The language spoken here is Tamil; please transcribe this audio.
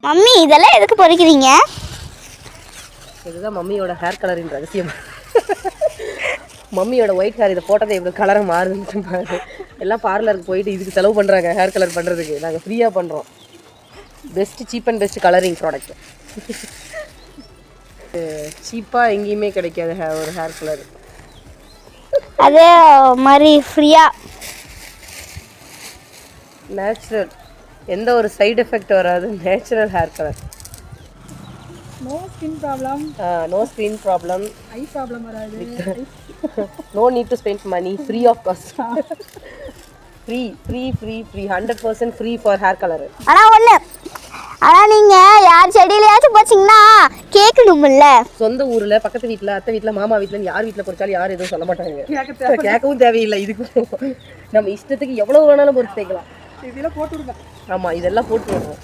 மம்மி இதெல்லாம் எதுக்கு பொறிக்கிறீங்க? இதுதான் மம்மியோட ஹேர் கலரின் ரகசியம். மம்மியோட ஒயிட் ஹேர் இதை போட்டதை எவ்வளோ கலராக மாறுதுன்னு பாரு. எல்லாம் பார்லருக்கு போயிட்டு இதுக்கு செலவு பண்ணுறாங்க ஹேர் கலர் பண்ணுறதுக்கு. நாங்கள் ஃப்ரீயாக பண்ணுறோம். Best cheap and best colouring product. சீப்பாக எங்கேயுமே கிடைக்காது ஒரு ஹேர் கலர். அதே மாதிரி ஃப்ரீயாக நேச்சுரல், எந்த ஒரு சைடு எஃபெக்ட் வராது. Natural hair colour. No skin problem. No skin problem. Eye problem வராது. No need to spend money. Free of cost. Free free free free 100% free for hair colour. ஆனால் நீங்கள் யார் செடியிலையாச்சும் போச்சிங்கன்னா கேட்கணும்ல. சொந்த ஊரில் பக்கத்து வீட்டில் அத்தை வீட்டில் மாமா வீட்டில் யார் வீட்டில் பொறிச்சாலும் யாரும் எதுவும் சொல்ல மாட்டாங்க. கேட்கவும் தேவையில்லை. இதுக்கு நம்ம இஷ்டத்துக்கு எவ்வளோ வேணாலும் பொறிச்சு தேய்க்கலாம். இதெல்லாம் போட்டு விடுங்க. ஆமாம், இதெல்லாம் போட்டு விடுவோம்.